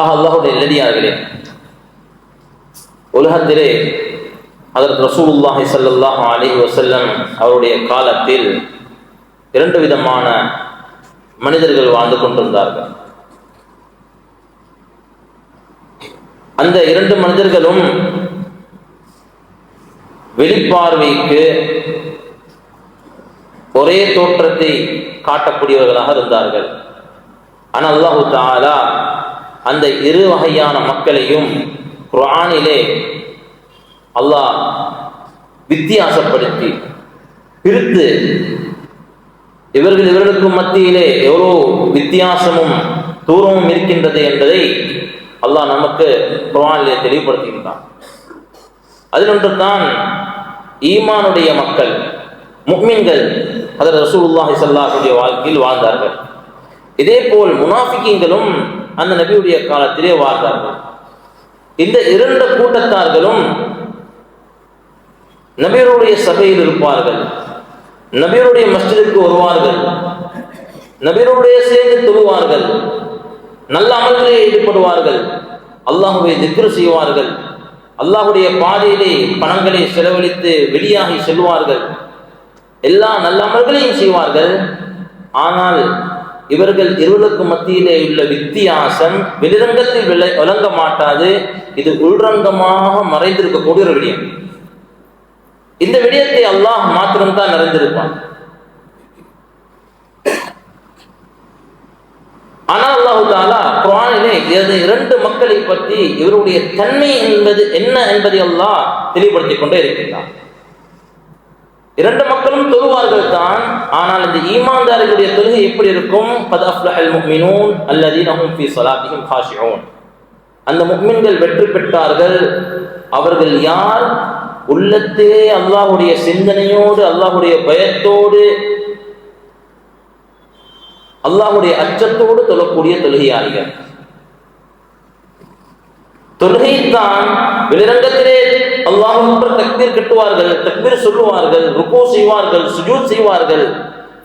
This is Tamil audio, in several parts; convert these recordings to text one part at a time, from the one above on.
அல்லாஹ்வுடைய நல்லடியார்களே, உலகத்திலே ஹஜ்ரத் ரசூலுல்லாஹி ஸல்லல்லாஹு அலைஹி வஸல்லம் அவருடைய காலத்தில் இரண்டு விதமான மனிதர்கள் வாழ்ந்து கொண்டிருந்தார்கள். அந்த இரண்டு மனிதர்களும் வெளிப்பார்வைக்கு ஒரே தோற்றத்தை காட்டக்கூடியவர்களாக இருந்தார்கள். ஆனால் அல்லாஹு தஆலா அந்த இரு வகையான மக்களையும் குர்ஆனிலே அல்லாஹ் வித்தியாசப்படுத்தி பிரித்து இவர்களுக்கு மத்தியிலே எவ்வளோ வித்தியாசமும் தூரமும் இருக்கின்றது என்பதை அல்லாஹ் நமக்கு குர்ஆனிலே தெளிவுபடுத்துகின்றான். அதில் ஒன்று தான் ஈமானுடைய மக்கள், முஃமின்கள் ஹஜ்ரத் ரசூலுல்லாஹி ஸல்லல்லாஹு அலைஹி வஸல்லம் வாழ்க்கையில் வாழ்ந்தார்கள். இதே போல் முனாஃபிகீன்களும் அந்த நபியுடைய காலத்திலே வாழ்ந்தார்கள். இந்த இரண்டு கூட்டத்தார்களும் நபியுடைய சபையில் இருப்பார்கள், நபியுடைய மஸ்ஜிதுக்கு வருவார்கள், நபியுடைய சேர்ந்து தொழுவார்கள், நல்ல அமல்களில் ஈடுபடுவார்கள், அல்லாஹ்வை திக்ர் செய்வார்கள், அல்லாஹ்வுடைய பாதையிலே பணங்களை செலவழித்து வெளியாகி செல்வார்கள், எல்லா நல்ல அமல்களையும் செய்வார்கள். ஆனால் இவர்கள் இருவருக்கு மத்தியிலே உள்ள வித்தியாசம் வெளிரங்கத்தில் விளங்க மாட்டாது. இது உள்ரங்கமாக மறைந்திருக்கக்கூடிய ஒரு விடயம். இந்த விடயத்தை அல்லாஹ் மாத்திரம்தான் நிறைந்திருப்பான். ஆனால் அல்லாஹு தஆலா குர்ஆனிலே இரண்டு மக்களை பற்றி இவருடைய தன்மை என்பது என்ன என்பதை அல்லாஹ் தெளிவுபடுத்திக் கொண்டே இருக்கின்றான். இரண்டு மக்களும் தொழுவார்கள் தான். ஆனால் இந்த ஈமான்தார்களுடைய தொழுகை எப்படி இருக்கும்? கத் அஃப்லஹல் முஃமினூன் அல்லதீன ஹும் ஃபீ ஸலாத்திஹிம் காஷிஊன். அந்த முஃமின்கள் வெற்றி பெற்றார்கள். அவர்கள் யார்? உள்ளத்திலே அல்லாஹ்வுடைய சிந்தனையோடு, அல்லாஹ்வுடைய பயத்தோடு, அல்லாஹ்வுடைய அச்சத்தோடு தொழக்கூடிய தொழுகையாளிகள். தொழுகைத்தான் வெளிரங்கத்திலே அல்லாஹ்வுக்கு தக்பீர் கட்டுவார்கள், தக்பீர் சொல்லுவார்கள், ருக்கு செய்வார்கள், சுஜூத் செய்வார்கள்,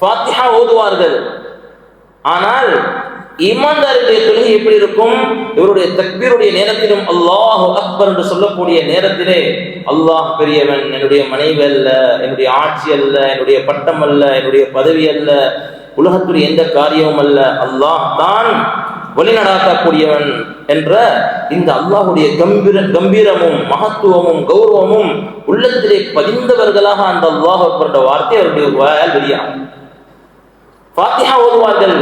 ஃபாத்திஹா ஓதுவார்கள். ஆனால் ஈமான்தாருடைய தொழுகை எப்படி இருக்கும்? இவருடைய தக்பீருடைய நேரத்திலும் அல்லாஹு அக்பர் என்று சொல்லக்கூடிய நேரத்திலே அல்லாஹ் பெரியவன், என்னுடைய மனைவி அல்ல, என்னுடைய ஆட்சி அல்ல, என்னுடைய பட்டம் அல்ல, என்னுடைய பதவி அல்ல, உலகத்துடைய எந்த காரியமும் அல்ல, அல்லாஹ் தான் வழிநடாத்தக்கூடியவன் என்ற இந்த அல்லாஹ்வுடைய கம்பீரமும் மகத்துவமும் கௌரவமும் உள்ளத்திலே பதிந்தவர்களாக அந்த அல்லாஹ் அக்பர் என்ற வார்த்தை அவருடைய வாயால் வெளியாகும். ஃபாத்திஹா ஓதுவார்கள்,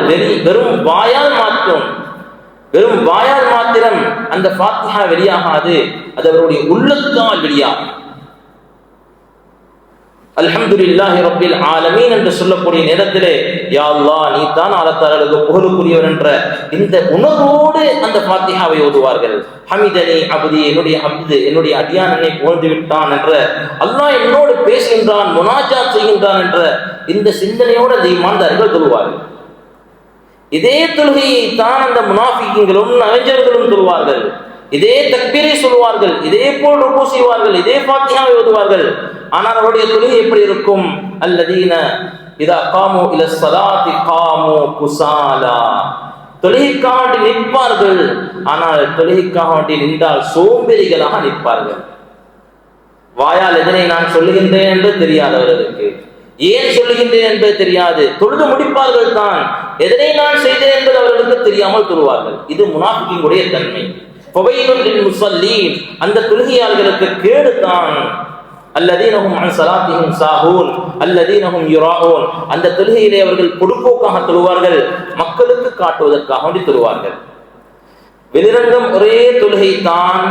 வெறும் வாயால் மாத்திரம் அந்த ஃபாத்திஹா வெளியாகாது, அது அவருடைய உள்ளத்தால் வெளியாகும். அல்ஹம்துலில்லாஹி ரப்பில் ஆலமீன் என்று சொல்லக்கூடிய நேரத்திலே யா அல்லாஹ் நீ தான் அல்லாஹ்வுக்கு புகழுக்குரியவர் என்ற இந்த உணர்வோடு அந்த ஃபாத்திஹாவை ஓதுவார்கள். ஹமிதனி அப்தி, என்னுடைய அப்து, என்னுடைய அடியான் என்னை புகழ்ந்து விட்டான் என்ற, அல்லாஹ் என்னோடு பேசுகின்றான், முனாஜாத் செய்கின்றான் என்ற இந்த சிந்தனையோடு அந்த ஈமான்தார்கள் தொழுவார்கள். இதே தொழுகையை தான் அந்த முனாஃபிகீன்களும் நவஞ்சர்களும் தொழுவார்கள். இதே தக்பீரை சொல்வார்கள், இதே போல் ருக்கு செய்வார்கள், இதே ஃபாத்திஹாவை ஓதுவார்கள். ஆனால் அவருடைய தொழுகை எப்படி இருக்கும்? அல்லதீன இதா காமு இல ஸலாத்தி காமு குஸாலா. தொழுகைக்காக நிற்பார்கள், ஆனால் தொழுகைக்காக நின்றால் சோம்பேறிகளாக நிற்பார்கள். வாயால் எதனை நான் சொல்லுகின்றேன் என்று தெரியாதவர்களுக்கு, ஏன் சொல்லுகின்றேன் என்பது தெரியாது, தொழுது முடிப்பார்கள் தான், எதனை நான் செய்தேன் என்பது அவர்களுக்கு தெரியாமல் தொழுவார்கள். இது முனாஃபிகீனுடைய தன்மை. ஃபவைலுல் லில் முஸல்லீன், அந்த தொழுகையாளர்களுக்கு கேடு தான். அல்லதீன ஹும் அன் ஸலாத்திஹிம் சாஹூன் அல்லதீன ஹும் யுராஊன், அந்த தொழுகையிலே அவர்கள் பொடுப்போக்காக தொழுவார்கள், மக்களுக்கு காட்டுவதற்காக வேண்டி தொழுவார்கள். வெளிரங்கம் ஒரே தொழுகை தான்,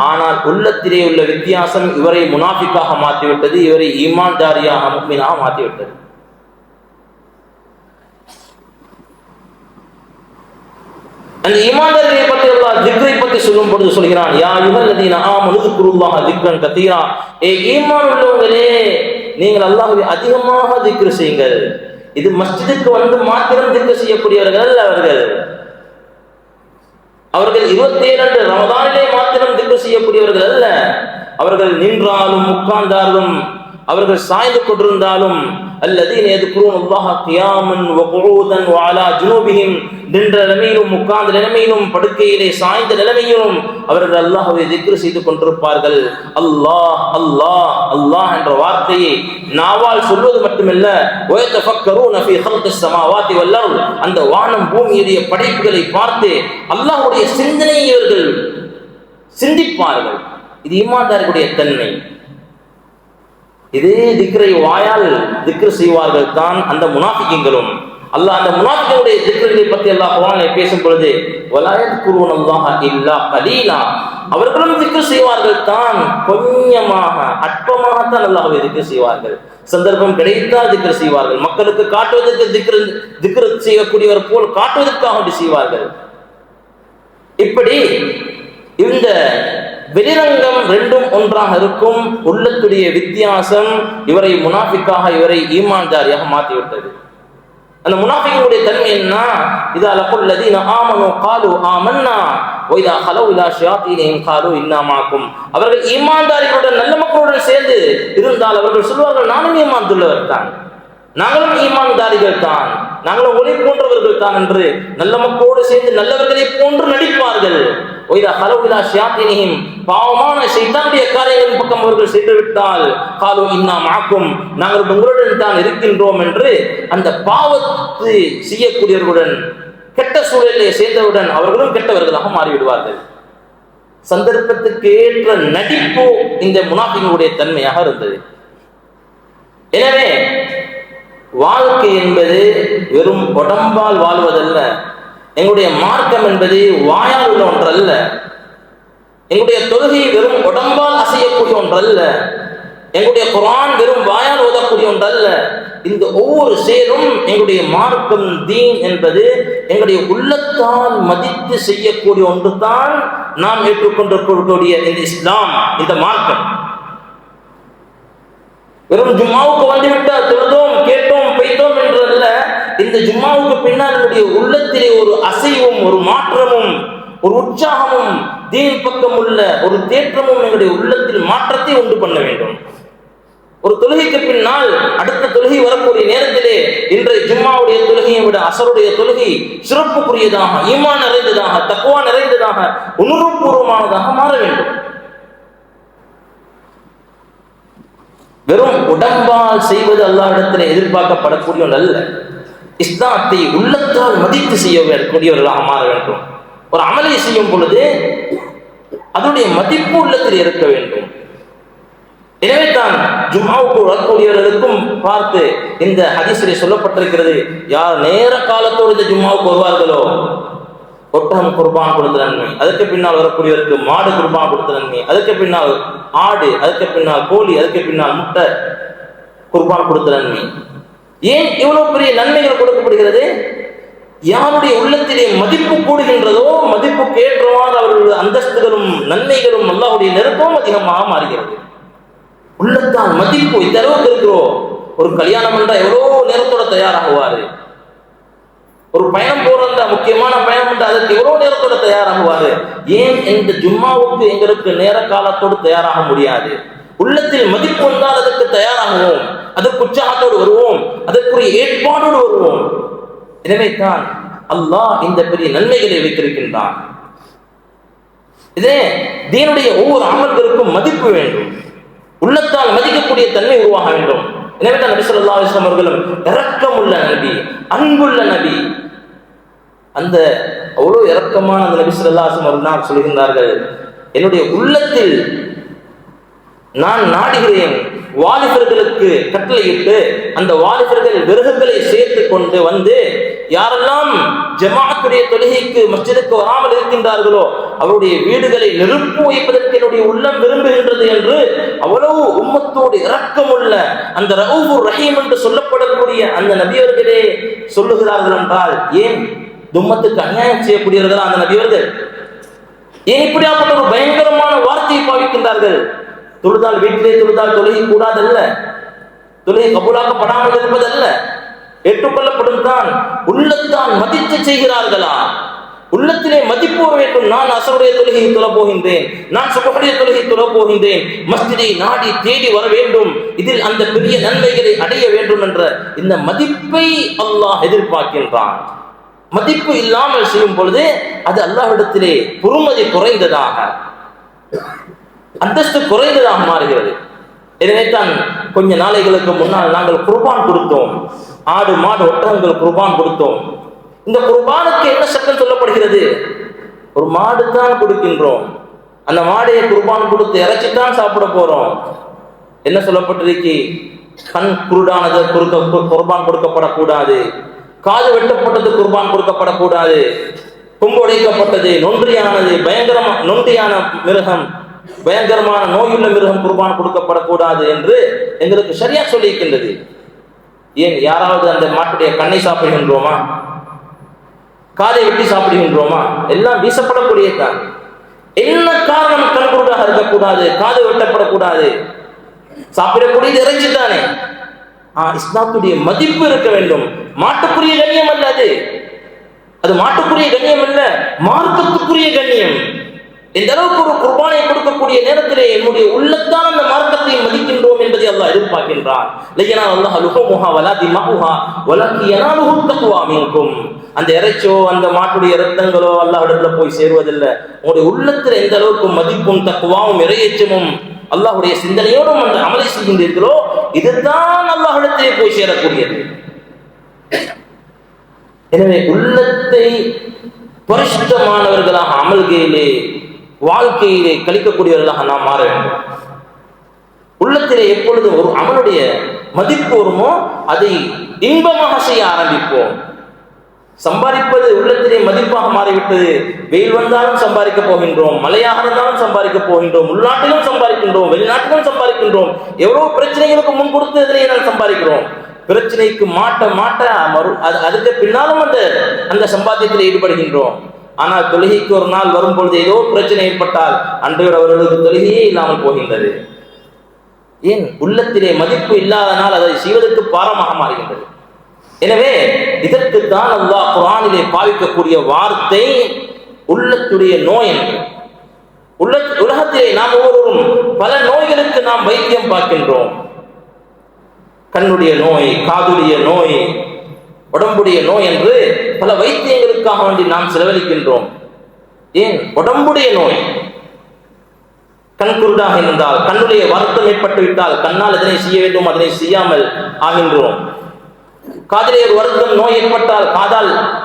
ஆனால் உள்ளத்திலே உள்ள வித்தியாசம் இவரை முனாஃபிக்காக மாற்றிவிட்டது, இவரை ஈமான்தாரியாக முஃமினாக மாற்றிவிட்டது. அந்த ஈமான்தாரிகளை பற்றி அல்லாஹ் திக்ரை பற்றி சொல்லும் பொழுது சொல்கிறான், யா அய்யுஹல்லதீன ஆமனு ذ்குருல்லாஹ திக்ரன் கதீரா. ஈமான் உள்ளவங்களே, நீங்கள் அல்லாஹ்வை அதிகமாக திக்ர் செய்யுங்கள். இது மஸ்ஜிதுக்கு வந்து மாத்திரம் திக்ர் செய்யக்கூடியவர்கள் அல்ல. அவர்கள் 27 ரமதானிலே மாத்திரம் திக்ர் செய்யக்கூடியவர்கள் அல்ல. அவர்கள் நின்றாலும் உட்கார்ந்தாலும், அவர்கள் சாய்ந்து கொண்டிருந்தாலும், அல்லதீன யذ்குரூனல்லாஹ கியாமன் வ குஊதன் வ அலா ஜுனூபிஹிம் நின்ற நிலைமையிலும் உட்கார்ந்த நிலைமையிலும் படுக்கையிலே சாய்ந்த நிலைமையிலும் அவர்கள் அல்லாஹ்வை திக்ர் செய்து கொண்டிருப்பார்கள். அல்லாஹ் அல்லாஹ் அல்லாஹ் என்ற வார்த்தையை நாவால் சொல்வது மட்டுமல்ல, வயதஃபக்கரூன ஃபீ ஹல்கிஸ் ஸமாவாதி வல் அர்த், அந்த வானம் பூமியுடைய படைப்புகளை பார்த்து அல்லாஹ்வுடைய சிந்தனையை இவர்கள் சிந்திப்பார்கள். இது ஈமான்தார்களுடைய தன்மை. இதே திக்ரை வாயால் திக்ர் செய்வார்கள் தான் அந்த முனாஃபிக்குகளும். அல்லாஹ் அந்த முனாஃபிக்குடைய திக்ர்களை பற்றி அல்லாஹ் குர்ஆனிலே பேசும் பொழுது வலா யذ்குரூனல்லாஹ இல்லா கலீலா, அவர்களும் திக்ர் செய்வார்கள் தான், கொஞ்சமாக அற்பமாகத்தான் அல்லாஹ்வை திக்ர் செய்வார்கள். சந்தர்ப்பம் கிடைத்தால் திக்ர் செய்வார்கள், மக்களுக்கு காட்டுவதற்கு திக்ர் செய்யக்கூடியவர் போல் காட்டுவதற்காக செய்வார்கள். இப்படி இந்த வெளிரங்கம் ரெண்டும் ஒன்றாக இருக்கும். உள்ளத்துடைய வித்தியாசம் இவரை முனாஃபிக்காக, இவரை ஈமான்தாரியாக மாற்றிவிட்டது. அந்த முனாஃபிக்குடைய தன்மை என்ன? இதா லகுல் லதீன ஆமனு காலு ஆமன்னா வைதா ஹலவு இலா ஷயாத்தீனிஹிம் காலு இன்னா மாக்கும். அவர்கள் ஈமான்தாரிகளுடன் நல்ல மக்களுடன் சேர்ந்து இருந்தால் அவர்கள் சொல்வார்கள், நானும் ஈமான்துள்ளவர் தான், நாங்களும் ஈமான்தாரிகள் தான், நாங்களும் ஒளி போன்றவர்கள் தான் என்று நல்ல மக்களோடு சேர்ந்து நல்லவர்களை போன்று நடிப்பார்கள். பாவமான ஷைத்தானுடைய காரியங்களின் பக்கம் அவர்கள் சென்று விட்டால் காலு இன்னா மாக்கும், நாங்கள் உங்களுடன் தான் இருக்கின்றோம் என்று அந்த பாவத்தை செய்யக்கூடியவர்களுடன் கெட்ட சூழலிலே சேர்ந்தவுடன் அவர்களும் கெட்டவர்களாக மாறிவிடுவார்கள். சந்தர்ப்பத்துக்கு ஏற்ற நடிப்பு இந்த முனாஃபிக்குடைய தன்மையாக இருந்தது. எனவே வாழ்க்கை என்பது வெறும் உடம்பால் வாழ்வதல்ல, எங்களுடைய மார்க்கம் என்பது வாயால் உள்ள ஒன்றல்ல, எங்களுடைய தொழுகை வெறும் உடம்பால் அசையக்கூடிய ஒன்றல்ல, எங்களுடைய குர்ஆன் வெறும் வாயால் ஓதக்கூடிய ஒன்றல்ல. இந்த ஒவ்வொரு செயலும் எங்களுடைய மார்க்கம் தீன் என்பது எங்களுடைய உள்ளத்தால் மதித்து செய்யக்கூடிய ஒன்று தான் நாம் ஏற்றுக்கொண்டிருக்கக்கூடிய இந்த இஸ்லாம், இந்த மார்க்கம். வெறும் ஜும்மாவுக்கு வந்துவிட்டால் தொழுதோம் கேட்டோம் பெய்தோம் என்றல்ல, இந்த ஜும்மாவுக்கு பின்னால் என்னுடைய உள்ளத்திலே ஒரு அசைவும் ஒரு மாற்றமும் ஒரு உற்சாகமும் தீன் பக்கம் உள்ள ஒரு தேற்றமும் எங்களுடைய உள்ளத்தில் மாற்றத்தை உண்டு பண்ண வேண்டும். ஒரு தொழுகைக்கு பின்னால் அடுத்த தொழுகை வரக்கூடிய நேரத்திலே இன்றைய ஜும்மாவுடைய தொழுகையை விட அசருடைய தொழுகை சிறப்புக்குரியதாக, ஈமான் நிறைந்ததாக, தக்வா நிறைந்ததாக, உணர்வுபூர்வமானதாக மாற வேண்டும். வெறும் உடம்பால் செய்வது அல்லாஹ்விடத்திலே எதிர்பார்க்கப்படக்கூடிய அல்ல. இஸ்லாத்தை உள்ளத்தால் மதித்து செய்யக்கூடியவர்களாக மாற வேண்டும். ஒரு அமலை செய்யும் பொழுது அதனுடைய மதிப்பு உள்ளத்தில் இருக்க வேண்டும். எனவே தான் ஜும்ஆவுக்கு வரக்கூடியவர்களுக்கும் பார்த்து இந்த ஹதீஸிலே சொல்லப்பட்டிருக்கிறது, யார் நேர காலத்தோடு இந்த ஜும்ஆவுக்கு வருவார்களோ ஒட்டகம் குர்பான் கொடுத்த நன்மை, அதுக்கு பின்னால் வரக்கூடியவருக்கு மாடு குர்பான் கொடுத்த நன்மை, அதுக்கு பின்னால் ஆடு, அதுக்கு பின்னால் கோழி, அதுக்கு பின்னால் முட்டை குர்பான் கொடுத்த நன்மை. ஏன் இவ்வளவு பெரிய நன்மைகள் கொடுக்கப்படுகிறது? யாருடைய உள்ளத்திலே மதிப்பு கூடுகின்றதோ மதிப்புக்கு ஏற்றவாறு அவர்களுடைய அந்தஸ்துகளும் நன்மைகளும் அல்லாஹ்வுடைய நெருக்கமும் அதிகமாக மாறுகிறது. உள்ளத்தால் மதிப்பு இந்த அளவுக்கு இருக்கிறோம். ஒரு கல்யாணம் என்றால் எவ்வளோ நேரத்தோட தயாராகுவாரு, ஒரு பயணம் போறதா முக்கியமான பயணம் என்றால் அதற்கு எவ்வளவு நேரத்தோட தயாராகுவாரு. ஏன் இந்த ஜும்மாவுக்கு எங்களுக்கு நேர காலத்தோடு தயாராக முடியாது? உள்ளத்தில் மதிப்பு வந்தால் அதற்கு தயாராகுவோம், அதற்கு உற்சாகத்தோடு வருவோம், அதற்குரிய ஏற்பாடோடு வருவோம். எனவே தான் அல்லாஹ் இந்த பெரிய நன்மைகளை வைத்திருக்கின்றான். இதே தீனுடைய ஒவ்வொரு அமல்களுக்கும் மதிப்பு வேண்டும், உள்ளத்தால் மதிக்கக்கூடிய தன்மை உருவாக வேண்டும். எனவே தான் நபி ஸல்லல்லாஹு அலைஹி வஸல்லம் அவர்களும் இரக்கமுள்ள நபி, அன்புள்ள நபி, அந்த அவ்வளவு இரக்கமான அந்த நபி ஸல்லல்லாஹு அலைஹி வஸல்லம் அவர்கள் சொல்கின்றார்கள், என்னுடைய உள்ளத்தில் நான் நாடுகிறேன் வாலிபர்களுக்கு கட்டளையிட்டு அந்த வாலிபர்கள் விறகுகளை சேர்த்து கொண்டு வந்து யாரெல்லாம் ஜமாஅத்துடைய தொழுகைக்கு மஸ்ஜிதுக்கு வராமல் இருக்கின்றார்களோ அவருடைய வீடுகளை நெருப்பு வைப்பதற்கு என்னுடைய உள்ளம் விரும்புகின்றது என்று அவ்வளவு உம்மத்தோடு இரக்கமுள்ள அந்த ரவுஃபுர் ரஹீம் என்று சொல்லப்படக்கூடிய அந்த நபியவர்களே சொல்லுகிறார்கள் என்றால், ஏன் உம்மத்துக்கு அநியாயம் செய்யக்கூடியவர்களா அந்த நபியவர்கள்? ஏன் இப்படியாப்பட்ட ஒரு பயங்கரமான வார்த்தையை பாவிக்கின்றார்கள்? தொழுதால் வீட்டிலே தொழுதால் தொழுகை கூடாதல்ல, தொழுகை கபூலாக்கப்படாமல் இருப்பதல்ல, ஏற்றுக்கொள்ளப்படும் தான். உள்ளத்தால் மதித்து செய்கிறார்களா? உள்ளத்திலே மதிப்பு வேண்டும். நான் அசருடைய தொழுகையை தொழ போகின்றேன், நான் சுபஹுடைய தொழுகை தொழ போகின்றேன், மஸ்ஜிதை நாடி தேடி வர வேண்டும், இதில் அந்த பெரிய நன்மைகளை அடைய வேண்டும் என்ற இந்த மதிப்பை அல்லாஹ் எதிர்பார்க்கின்றான். மதிப்பு இல்லாமல் செய்யும் பொழுது அது அல்லாஹ்விடத்திலே பொறுமதி குறைந்ததாக, அந்தஸ்து குறைந்ததாக மாறுகிறது. எனவே தான் கொஞ்ச நாளைகளுக்கு முன்னால் நாங்கள் குர்பான் கொடுத்தோம், ஆடு மாடு ஒட்டகங்கள் குர்பான் கொடுத்தோம். இந்த குர்பானுக்கு என்ன சட்டம் சொல்லப்படுகிறது? ஒரு மாடு தான் கொடுக்கின்றோம், அந்த மாடையை குர்பான் கொடுத்து இறைச்சித்தான் சாப்பிட போறோம். என்ன சொல்லப்பட்டிருக்கு? கண் குருடானது குர்பான் கொடுக்கப்படக்கூடாது, காது வெட்டப்பட்டது குர்பான் கொடுக்கப்படக்கூடாது, கொம்பு உடைக்கப்பட்டது, நொன்றியானது, நொன்றியான மிருகம், பயங்கரமான நோயுள்ள மிருகம் குர்பான் கொடுக்கப்படக்கூடாது என்று எங்களுக்கு சரியா சொல்லியிருக்கின்றது. ஏன் யாராவது அந்த மாட்டுடைய கண்ணை சாப்பிடுகின்றோமா? காதை வெட்டி சாப்பிடுகின்றோமா? எல்லாம் வீசப்படக்கூடியதான். என்ன காரணம் கண் குருடாக இருக்கக்கூடாது, காது வெட்டப்படக்கூடாது? சாப்பிடக்கூடியது இறைச்சி தானே. இஸ்லாத்துடைய மதிப்பு இருக்க வேண்டும். மாட்டுக்குரிய கண்ணியம் அல்ல அது, அது மாட்டுக்குரிய கண்ணியம் அல்ல, மார்க்கத்துக்குரிய கண்ணியம். இந்த அளவுக்கு ஒரு குர்பானை கொடுக்கக்கூடிய நேரத்திலே என்னுடைய உள்ளத்தால் அந்த மார்க்கத்தை மதிக்கின்றோம் என்பதை அல்லாஹ் எதிர்பார்க்கின்றான். அந்த இறைச்சோ அந்த மாட்டுடைய இரத்தங்களோ அல்லாஹ்விடத்துல போய் சேருவதில்லை. உங்களுடைய உள்ளத்தில் எந்த அளவுக்கு மதிப்பும் தக்குவாவும் இறையச்சமும் அல்லாஹ்வுடைய சிந்தனையோடும் அந்த அமலை செய்கின்றீர்களோ இதுதான் அல்லாஹ்விடத்திலே போய் சேரக்கூடியது. எனவே உள்ளத்தை பரிசுத்தமானவர்களாக அமல்கையிலே வாழ்க்கையிலே கழிக்கக்கூடியவர்களாக நாம் மாற வேண்டும். உள்ளத்திலே எப்பொழுது ஒரு அமலுடைய மதிப்பு வருமோ அதை இன்பமாக செய்ய ஆரம்பிப்போம். சம்பாதிப்பது உள்ளத்திலே மதிப்பாக மாறிவிட்டது. வெயில் வந்தாலும் சம்பாதிக்க போகின்றோம், மழையாக இருந்தாலும் சம்பாதிக்க போகின்றோம், உள்நாட்டிலும் சம்பாதிக்கின்றோம், வெளிநாட்டிலும் சம்பாதிக்கின்றோம். எவ்வளவு பிரச்சனைகளுக்கு முன் கொடுத்து இதனை நாம் சம்பாதிக்கிறோம். பிரச்சனைக்கு மாட்ட அதுக்கு பின்னாலும் அந்த சம்பாத்தியத்தில் ஈடுபடுகின்றோம். ஆனால் தொழுகைக்கு ஒரு நாள் வரும் பொழுது ஏதோ பிரச்சனை ஏற்பட்டால் அன்றையோடு அவர்களுக்கு தொழுகையே இல்லாமல் போகின்றது. ஏன்? உள்ளத்திலே மதிப்பு இல்லாதனால் அதை செய்வதற்கு பாரமாக மாறுகின்றது. எனவே இதற்குத்தான் அல்லாஹ் குர்ஆனிலே பாவிக்கக்கூடிய வார்த்தை உள்ளத்துடைய நோய் என்று. உலகத்திலே நாம் ஒவ்வொருவரும் பல நோய்களுக்கு நாம் வைத்தியம் பார்க்கின்றோம். கண்ணுடைய நோய், காதுடைய நோய், உடம்புடைய நோய் என்று பல வைத்தியங்களுக்காக வேண்டி நாம் செலவழிக்கின்றோம். ஏன்? உடம்புடைய நோய். கண் குருடாக இருந்தால், கண்ணுடைய வருத்தம் ஏற்பட்டு விட்டால் கண்ணால் எதனை செய்ய வேண்டும் அதனை செய்யாமல் ஆகின்றோம். காதிலே ஒரு வருத்தம் நோய் ஏற்பட்டால்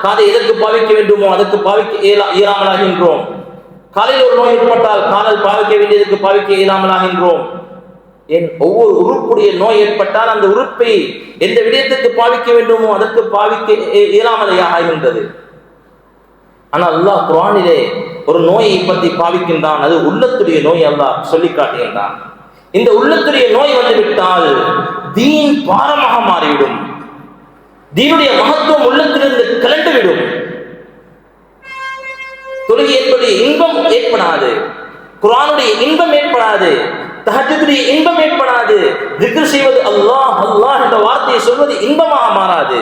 காதை எதற்கு பாவிக்க வேண்டுமோ அதற்கு பாவிக்க இயலாமல் ஆகின்றோம். காலில் ஒரு நோய் ஏற்பட்டால் காலால் பாவிக்க வேண்டியதற்கு பாவிக்க இயலாமல் ஆகின்றோம். ஏன்? ஒவ்வொரு உறுப்புடைய நோய் ஏற்பட்டால் அந்த உறுப்பை எந்த விடயத்துக்கு பாவிக்க வேண்டுமோ அதற்கு பாவிக்க இயலாமலே ஆகின்றது. ஆனால் அல்லாஹ் குர்ஆனிலே ஒரு நோயை பற்றி பாவிக்கின்றான். அது உள்ளத்துடைய நோய். அல்லாஹ் சொல்லி காட்டுகின்றான். இந்த உள்ளத்துடைய நோய் வந்துவிட்டால் தீன் பாரமாக மாறிவிடும். தீனுடைய மகத்துவம் உள்ளத்திலிருந்து கலண்டுவிடும். தொழுகை என்பது இன்பம் ஏற்படாது, குர்ஆனுடைய இன்பம் ஏற்படாது, தஹஜ்ஜுடைய இன்பம் ஏற்படாது, திக்ர் செய்வது அல்லாஹ் அல்லாஹ் என்ற வார்த்தையை சொல்வது இன்பமாக மாறாது,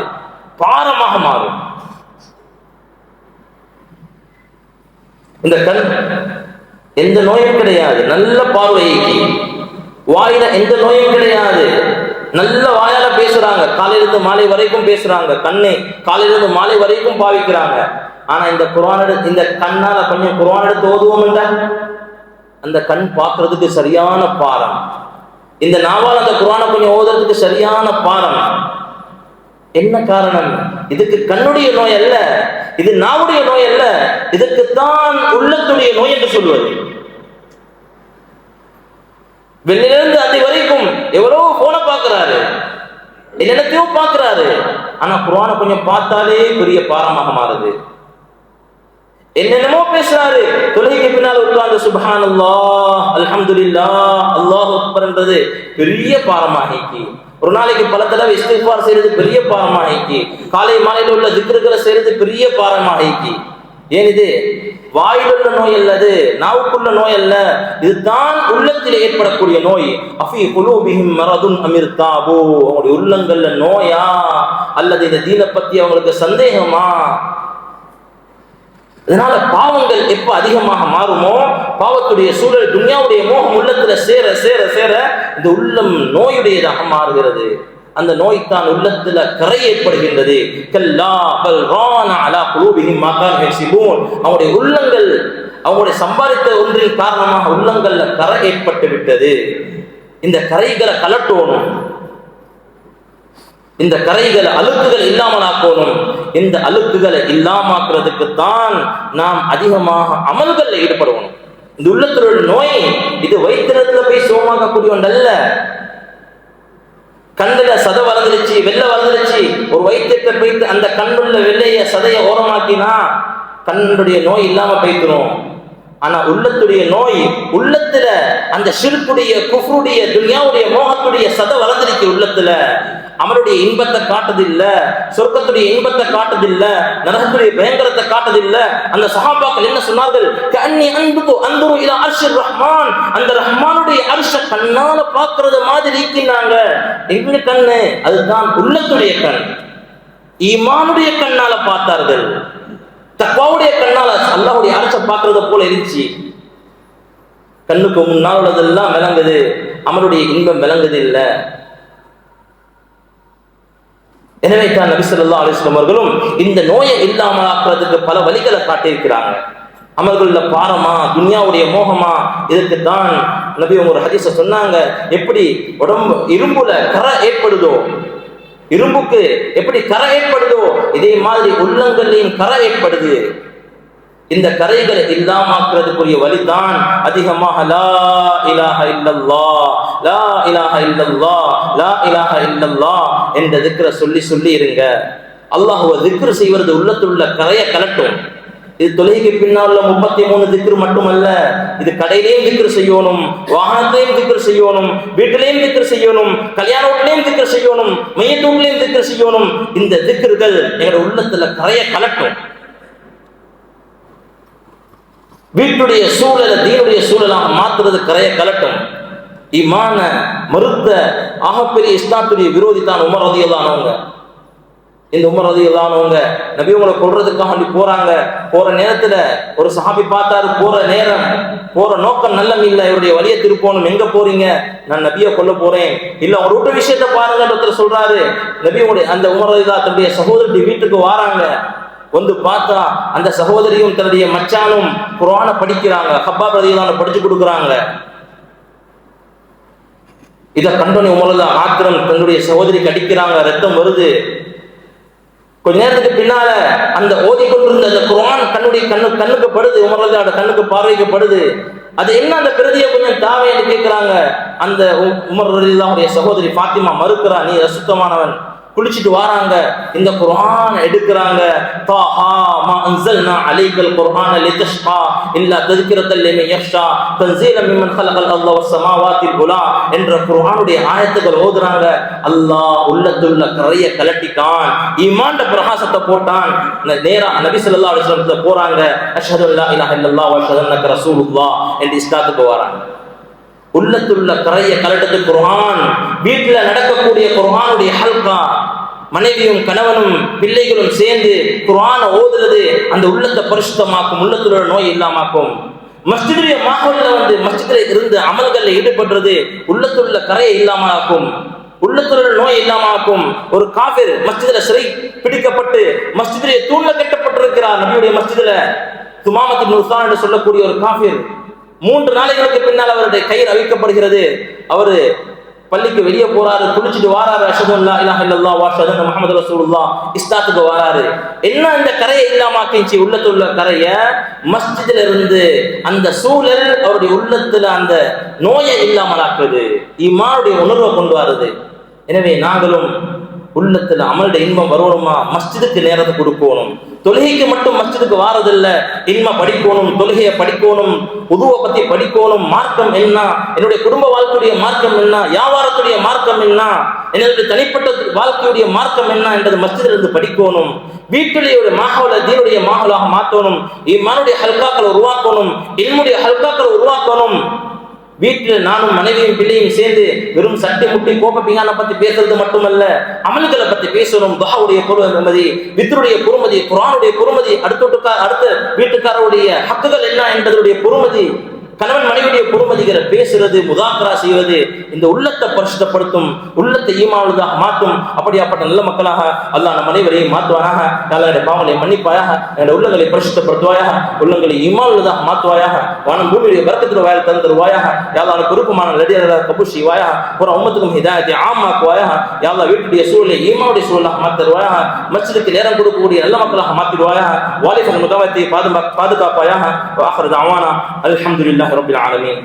பாரமாக மாறும். இந்த கண் எந்த நோயும் கிடையாது, நல்ல பார்வைக்கு. வாயில எந்த நோயும் கிடையாது, நல்ல வாயால பேசுறாங்க, காலையிலிருந்து மாலை வரைக்கும் பேசுறாங்க, கண்ணை காலையிலிருந்து மாலை வரைக்கும் பாவிக்கிறாங்க. ஆனா இந்த இந்த கண்ணால கொஞ்சம் குர்ஆன் எடுத்து ஓதுவோம் என்றால் அந்த கண் பார்க்கறதுக்கு சரியான பாரம். இந்த நாவால் அந்த குர்ஆனை கொஞ்சம் ஓதுறதுக்கு சரியான பாரம். என்ன காரணம்? இதுக்கு கண்ணுடைய நோய் அல்ல, இது நாவுடைய நோய் அல்ல, இதுக்குத்தான் உள்ளத்துடைய நோய் என்று சொல்வது. வெளியிலிருந்து அது வரைக்கும் எவ்வளவு போன பார்க்கிறாரு, என்னென்னத்தையோ பார்க்கிறாரு. ஆனா குர்ஆனை கொஞ்சம் பார்த்தாலே பெரிய பாரமாக மாறுது. என்னென்னமோ பேசுறாரு, தொழுகைக்கு பின்னால் உட்கார்ந்து சுப்ஹானல்லாஹ் அல்ஹம்துலில்லாஹ் அல்லாஹு அக்பர் என்றது பெரிய பாரமாகிக்கு. ஒரு நாளைக்கு பல தடவை இஸ்திக்ஃபார் செய்யறது பெரிய பாரமாகிக்கு. காலை மாலையில் உள்ள திக்ருகளை செய்யறது பெரிய பாரமாகிக்கு. ஏன்? இது வாயிலுள்ள நோய் அல்லது நாவுக்குள்ள நோய் அல்ல, இதுதான் உள்ளத்தில் ஏற்படக்கூடிய நோய். அஃபீ குலூபிஹிம் மரதுன் அமிர்தாபு, அவங்களுடைய உள்ளங்கள்ல நோயா அல்லது இந்த தீனை பத்தி அவங்களுக்கு சந்தேகமா? இதனால பாவங்கள் எப்ப அதிகமாக மாறுமோ, பாவத்துடைய சூழல், துன்யாவுடைய மோகம் உள்ளத்துல சேர சேர சேர இந்த உள்ளம் நோயுடையதாக மாறுகிறது. அந்த நோய் தான் உள்ளத்துல கரை ஏற்படுகின்றது. கல்லா பல் ரான அலா குலூபிஹிம் மா கானூ யக்ஸிபூன். அவருடைய உள்ளங்கள், அவங்களுடைய சம்பாதித்த ஒன்றின் காரணமாக உள்ளங்கள்ல கரை ஏற்பட்டு விட்டது. இந்த கரைகளை கலட்டோணும், இந்த கரைகளை அழுக்குகள் இல்லாமல் ஆக்கணும். இந்த அழுக்குகளை இல்லாமக்கிறதுக்கு தான் நாம் அதிகமாக அமல்களில் ஈடுபடுவோம். இந்த உள்ளத்தோட நோய் இது வயிற்றுல போய் சோமாக்கக்கூடிய ஒன்றல்ல. கண்ணுல சதை வளர்ந்துருச்சு, வெள்ளை வளர்ந்துருச்சு, ஒரு வயிற்றுல போயிட்டு அந்த கண்ணுள்ள வெள்ளைய சதையை ஓரமாக்கினா கண்ணுடைய நோய் இல்லாம போய்க்கிறோம். ஆனா உள்ளத்துடைய நோய், உள்ளத்துல அந்த ஷிர்க்குடைய, குஃப்ருடைய, துன்யாவுடைய, மோகத்துடைய சதை வளர்ந்துருச்சு உள்ளத்துல. அவருடைய இன்பத்தை காட்டுதில்ல, சொர்க்கத்துடைய இன்பத்தை காட்டுதில்ல, நரகத்துடைய பயங்கரத்தை காட்டுதில்ல. அந்த சஹாபாக்கள் என்ன சொன்னார்கள்? கன்னி அன்புது அன்புரு இலா அர்ஷிர் ரஹ்மான். அந்த ரஹ்மானுடைய அர்ஷ கண்ணால பார்க்கறது மாதிரி இருக்கின்றாங்க. எங்க கண்ணு? அதுதான் உள்ளத்துடைய கண். ஈமானுடைய கண்ணால பார்த்தார்கள். தக்வாவுடைய கண்ணால அல்லாஹ்வுடைய அர்ஷ பார்க்கறத போல இருந்துச்சு. கண்ணுக்கு முன்னால் உள்ளதெல்லாம் விளங்குது, அவருடைய இன்பம் விளங்குது இல்ல. எனவே தான் நபி ஸல்லல்லாஹு அலைஹி வஸல்லம் அவர்களும் இந்த நோயை இல்லாமல் ஆக்குறதுக்கு பல வழிகளை காட்டியிருக்கிறாங்க. அமல்கள்ல பாரமா, துன்யாவுடைய மோகமா, இதுக்கு தான் நபி ஒரு ஹதீஸ சொன்னாங்க. எப்படி உடம்பு இரும்புல கரை ஏற்படுதோ, இரும்புக்கு எப்படி கரை ஏற்படுதோ இதே மாதிரி உள்ளங்கள்லையும் கரை ஏற்படுது. இந்த கரைகளை இல்லாமக்கிறதுக்குரிய வழிதான் அதிகமாக லா இலாஹ இல்லல்லாஹ், லா இலாஹ இல்லல்லாஹ், லா இலாஹ இல்லல்லாஹ் என்ற திக்ரை சொல்லி சொல்லி இருங்க. அல்லாஹ்வை திக்ர் செய்வது உள்ளத்துள்ள கரையை கலட்டும். இது தொழுகைக்கு பின்னால் 33 திக்ர் மட்டுமல்ல, இது கடையிலையும் திக்ர் செய்யணும், வாகனத்திலையும் திக்ர் செய்யணும், வீட்டிலையும் திக்ர் செய்யணும், கல்யாண வீட்டிலையும் திக்ர் செய்யணும், மையத்து வீட்டிலையும் திக்ர் செய்யணும். இந்த திக்ர்கள் எங்களோட உள்ளத்துல கரையை கலட்டும். வீட்டுடைய சூழலை தீனுடைய சூழலாக மாற்றுறது கரையை கலட்டும். ஈமான மறுத்த ஆகப்பெரிய இஸ்லாத்துடைய விரோதி தான் உமர் ரலியல்லாஹு அன்ஹு. இந்த உமர் ரலியல்லாஹு அன்ஹு நபி உங்களை கொல்றதுக்காக போறாங்க. போற நேரத்துல ஒரு சஹாபி பார்த்தாரு, போற நேரம் போற நோக்கம் நல்ல இல்ல, இவருடைய வழியை திருப்பணும். எங்க போறீங்க? நான் நபியை கொல்ல போறேன். இல்ல ஒரு விட்ட விஷயத்த பாருங்க ஒருத்தர் சொல்றாரு. நபியுடைய அந்த உமர் ரலியல்லாஹு தன்னுடைய சகோதரருடைய வீட்டுக்கு வாராங்க. வந்து பார்த்தா அந்த சகோதரியும் தன்னுடைய மச்சானும் குர்ஆனை படிக்கிறாங்க. ஹப்பாப் ரலியல்லாஹு அன்ஹு படிச்சு கொடுக்குறாங்க. இதை கண்டோனே உமர் ஆத்திரம், தன்னுடைய சகோதரிக்கு அடிக்கிறாங்க, ரத்தம் வருது. கொஞ்ச நேரத்துக்கு பின்னால அந்த ஓதிக்கொண்டிருந்த அந்த குர்ஆன் கண்ணுடைய கண்ணுக்கு படுது, உமர் ரலியல்லாஹு அன்ஹு கண்ணுக்கு பார்வைக்கு படுது. அது என்ன அந்த பிரதியை கொஞ்சம் தாவே என்று கேட்கிறாங்க. அந்த உமர் ரலியல்லாஹு அன்ஹுடைய சகோதரி ஃபாத்திமா மறுக்கிறா, நீ அசுத்தமானவன். குளிச்சுட்டு வராங்க, இந்த குர்ஆன் எடுக்கிறாங்க. தாஹா மா அன்ஸல்னா அலைக்கல் குர்ஆன லிதஷ்கா இல்லா தذ்கிரத்தல் லிமன் யக்ஷா தன்ஸீலன் மிம்மன் خلقல் அல்லாஹ் வஸ்ஸமாவாத்தில் உலா என்ற குர்ஆனுடைய ஆயத்துகள் ஓதுறாங்க. அல்லாஹ் உள்ளத்துள்ள கரையை கலட்டிட்டான், ஈமான்ட பிரகாசத்தை போட்டான். நேரா நபி ஸல்லல்லாஹு அலைஹி வஸல்லம் போறாங்க. அஷ்ஹது அல்லா இலாஹ இல்லல்லாஹ் வ அஷ்ஹது அன்னக ரசூலுல்லாஹ் என்று இஸ்லாத்துக்கு வராங்க. உள்ளத்துள்ள கரையை கலட்டது குர்ஆன். வீட்டுல நடக்கக்கூடிய குர்ஆனுடைய ஹல்கா, மனைவியும் கணவனும் பிள்ளைகளும் சேர்ந்து குர்ஆனை ஓதுறது அந்த உள்ளத்தை பரிசுத்தமாக்கும், உள்ளத்துல நோய் இல்லாமக்கும். மஸ்ஜிதுடைய மாஹோல்ல வந்து மஸ்ஜிதுல இருந்து அமல்கள்ல ஈடுபடுறது உள்ளத்துள்ள கரையை இல்லாமக்கும், உள்ளத்துல நோய் இல்லாமக்கும். ஒரு காஃபிர் மஸ்ஜிதுல சிறை பிடிக்கப்பட்டு மஸ்ஜிதுடைய தூண்ல கட்டப்பட்டிருக்கிறார். நபியுடைய மஸ்ஜிதுல துமாமத் இப்னு உஸ்மான் என்று சொல்லக்கூடிய ஒரு காஃபிர் 3 நாளைகளுக்கு பின்னால் அவருடைய கயிறு அவிக்கப்படுகிறது. அவரு பள்ளிக்கு வெளியே போறாரு, குளிச்சுட்டு வாராரு. அஷ்ஹது அல்லா இலாஹ இல்லல்லாஹ் வ அஷ்ஹது அன்ன முஹம்மது ரசூலுல்லாஹ் இஸ்லாத்துக்கு வராரு. என்ன இந்த கரையை இல்லாமக்கிச்சு? உள்ளத்துள்ள கரைய மஸ்ஜிதுல இருந்து அந்த சூழல் அவருடைய உள்ளத்துல அந்த நோயை இல்லாமலாக்குது, ஈமானுடைய உணர்வை கொண்டு வருது. எனவே நாங்களும் உள்ளத்துல அமலுடைய இன்பம் வரணுமா? மஸ்ஜிதுக்கு நேரத்தை கொடுக்கணும். தொழுகைக்கு மட்டும் மஸ்ஜிதுக்கு வாரதில்லை, இன்மை படிக்கணும், தொழுகையை படிக்கணும், உதுவை பத்தி படிக்கணும். மார்க்கம் என்ன, என்னுடைய குடும்ப வாழ்க்கையுடைய மார்க்கம் என்ன, வியாபாரத்துடைய மார்க்கம் என்ன, என்னுடைய தனிப்பட்ட வாழ்க்கையுடைய மார்க்கம் என்ன என்றது மஸ்ஜிதில் இருந்து படிக்கணும். வீட்டிலேயே மாஹோல தீனுடைய மாஹோலாக மாற்றணும். ஈமானுடைய ஹல்காக்களை உருவாக்கணும், இல்முடைய ஹல்காக்களை உருவாக்கணும். வீட்டில் நானும் மனைவியும் பிள்ளையும் சேர்ந்து வெறும் சட்டை முட்டி கோப்ப பிங்கான பத்தி பேசுறது மட்டுமல்ல, அமல்களை பத்தி பேசணும். துஆவுடைய பொறுமதி, வித்ருடைய பொறுமதி, குர்ஆனுடைய பொறுமதி, அடுத்த வீட்டுக்காரருடைய ஹக்குகள் என்ன என்பதனுடைய பொறுமதி, கணவன் மனைவியுடைய பொறுமதிகளை பேசுறது, முதாக்கரா செய்வது இந்த உள்ளத்தை பரிசுத்தப்படுத்தும், உள்ளத்தை ஈமாவுள்ளதாக மாற்றும். அப்படியாப்பட்ட நல்ல மக்களாக அல்லாஹ் நம் அனைவரையும் மாற்றுவாயாக. என்னுடைய பாவங்களை மன்னிப்பாயாக, என்னுடைய உள்ளங்களை பரிசுத்தப்படுத்துவாயாக, உள்ளங்களை ஈமாவுள்ளதாக மாற்றுவாயாக. வானம் பூமியுடைய பரக்கத்தில் வாயில் தந்துருவாயாக. யாழ்லா குறுக்குமான லடியர்களாக கபூல் செய்வாயாக. ஒரு உம்மத்துக்கும் ஹிதாயத்தை ஆமாக்குவாயாக. யாழ்லா வீட்டுடைய சூழலை ஈமாவுடைய சூழலாக மாற்றிடுவாயாக. மஸ்ஜிதுக்கு நேரம் கொடுக்கக்கூடிய நல்ல மக்களாக மாற்றிடுவாயாக. வாலிபன் முதாவத்தை பாதுகாப்பாயாக. வாஹிரு தஅவானா அல்ஹம்துலில்லாஹி ரப்பில் ஆலமீன்.